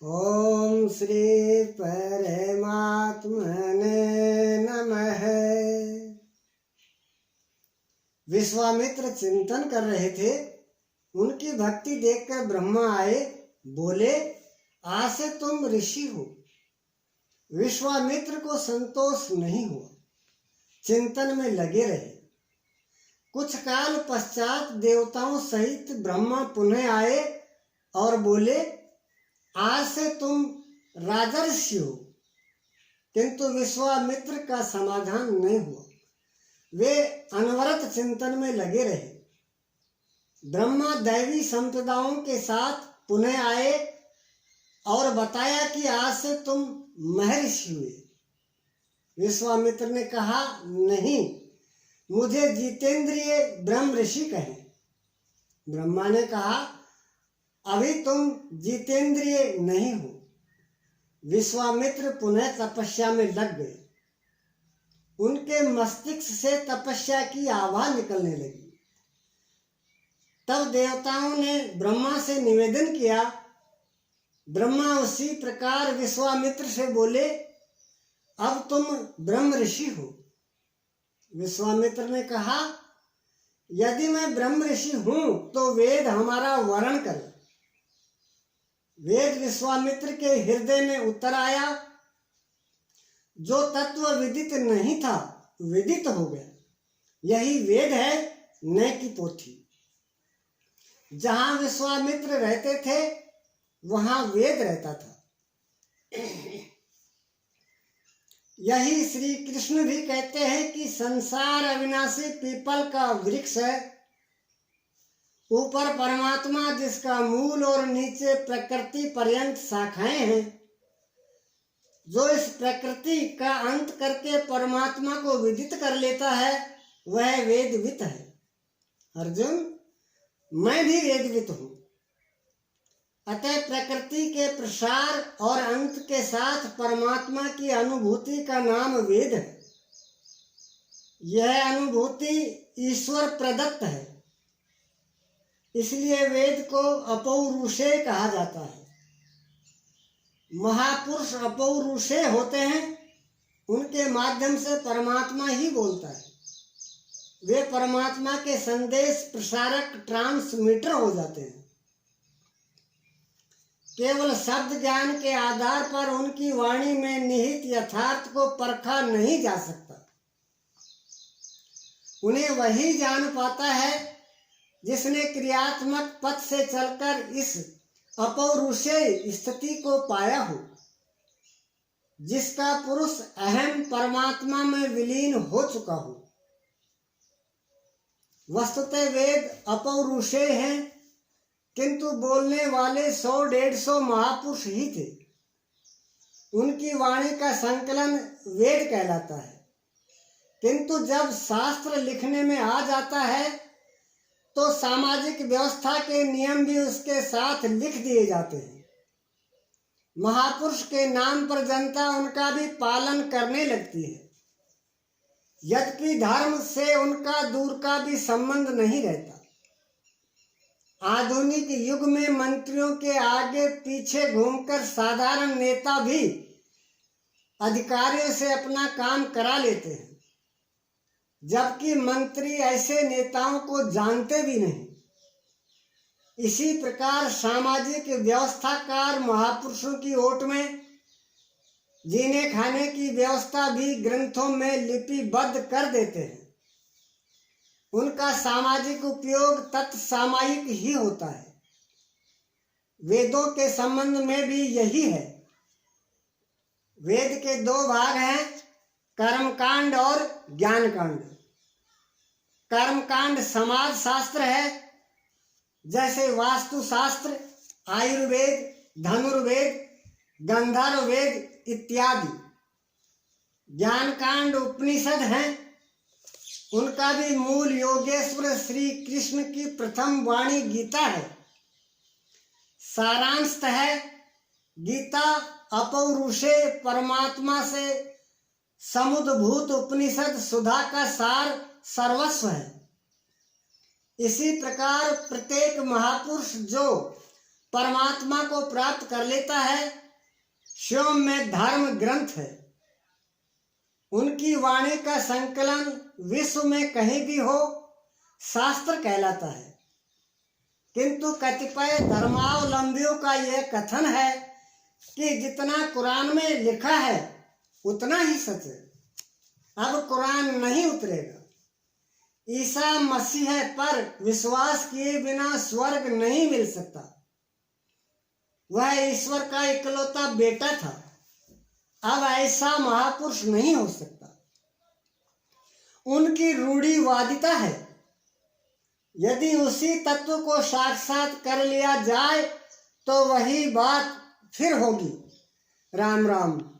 ओम श्री परमात्मने नमः। विश्वामित्र चिंतन कर रहे थे। उनकी भक्ति देखकर ब्रह्मा आए, बोले, आज से तुम ऋषि हो। विश्वामित्र को संतोष नहीं हुआ, चिंतन में लगे रहे। कुछ काल पश्चात देवताओं सहित ब्रह्मा पुनः आए और बोले, आज से तुम राजर्षि हो। किंतु विश्वामित्र का समाधान नहीं हुआ। वे अनवरत चिंतन में लगे रहे। ब्रह्मा दैवी संप्रदायों के साथ पुनः आए और बताया कि आज से तुम महर्षि हुए। विश्वामित्र ने कहा, नहीं, मुझे जितेंद्रिय ब्रह्म ऋषि कहें। ब्रह्मा ने कहा, अभी तुम जितेंद्रिय नहीं हो। विश्वामित्र पुनः तपस्या में लग गए। उनके मस्तिष्क से तपस्या की आभा निकलने लगी। तब देवताओं ने ब्रह्मा से निवेदन किया। ब्रह्मा उसी प्रकार विश्वामित्र से बोले, अब तुम ब्रह्म ऋषि हो। विश्वामित्र ने कहा, यदि मैं ब्रह्म ऋषि हूं तो वेद हमारा वर्ण कर। वेद विश्वामित्र के हृदय में उतर आया। जो तत्व विदित नहीं था विदित हो गया। यही वेद है, न की पोथी। जहां विश्वामित्र रहते थे वहां वेद रहता था। यही श्री कृष्ण भी कहते हैं कि संसार अविनाशी पीपल का वृक्ष है। ऊपर परमात्मा जिसका मूल और नीचे प्रकृति पर्यंत शाखाएं हैं। जो इस प्रकृति का अंत करके परमात्मा को विदित कर लेता है वह वेदवित है। अर्जुन, मैं भी वेदवित हूँ। अतः प्रकृति के प्रसार और अंत के साथ परमात्मा की अनुभूति का नाम वेद है। यह अनुभूति ईश्वर प्रदत्त है। इसलिए वेद को अपौरुषेय कहा जाता है। महापुरुष अपौरुषेय होते हैं। उनके माध्यम से परमात्मा ही बोलता है। वे परमात्मा के संदेश प्रसारक ट्रांसमीटर हो जाते हैं। केवल शब्द ज्ञान के आधार पर उनकी वाणी में निहित यथार्थ को परखा नहीं जा सकता। उन्हें वही जान पाता है जिसने क्रियात्मक पथ से चलकर इस अपौरुषेय स्थिति को पाया हो। जिसका पुरुष अहम परमात्मा में विलीन हो चुका हो। वस्तुतः वेद अपौरुषेय हैं, किंतु बोलने वाले 100-150 महापुरुष ही थे। उनकी वाणी का संकलन वेद कहलाता है। किंतु जब शास्त्र लिखने में आ जाता है तो सामाजिक व्यवस्था के नियम भी उसके साथ लिख दिए जाते हैं। महापुरुष के नाम पर जनता उनका भी पालन करने लगती है। यद्यपि धर्म से उनका दूर का भी संबंध नहीं रहता। आधुनिक युग में मंत्रियों के आगे पीछे घूमकर साधारण नेता भी अधिकारियों से अपना काम करा लेते हैं, जबकि मंत्री ऐसे नेताओं को जानते भी नहीं। इसी प्रकार सामाजिक व्यवस्थाकार महापुरुषों की ओट में जीने खाने की व्यवस्था भी ग्रंथों में लिपिबद्ध कर देते हैं। उनका सामाजिक उपयोग तत्सामायिक ही होता है। वेदों के संबंध में भी यही है। वेद के 2 भाग हैं, कर्मकांड और ज्ञान कांड। कर्मकांड समाज शास्त्र है, जैसे वास्तु शास्त्र, आयुर्वेद, धनुर्वेद, गंधर्व वेद इत्यादि। ज्ञान कांड उपनिषद हैं। उनका भी मूल योगेश्वर श्री कृष्ण की प्रथम वाणी गीता है। सारांश है, गीता अपौरुषेय परमात्मा से समुद्भूत उपनिषद सुधा का सार सर्वस्व है। इसी प्रकार प्रत्येक महापुरुष जो परमात्मा को प्राप्त कर लेता है, स्वयं में धर्म ग्रंथ है। उनकी वाणी का संकलन विश्व में कहीं भी हो शास्त्र कहलाता है। किंतु कतिपय धर्मावलंबियों का यह कथन है कि जितना कुरान में लिखा है उतना ही सच है, अब कुरान नहीं उतरेगा। ईसा मसीह पर विश्वास किए बिना स्वर्ग नहीं मिल सकता। वह ईश्वर का इकलौता बेटा था, अब ऐसा महापुरुष नहीं हो सकता। उनकी रूढ़िवादिता है। यदि उसी तत्व को साक्षात कर लिया जाए तो वही बात फिर होगी। राम राम।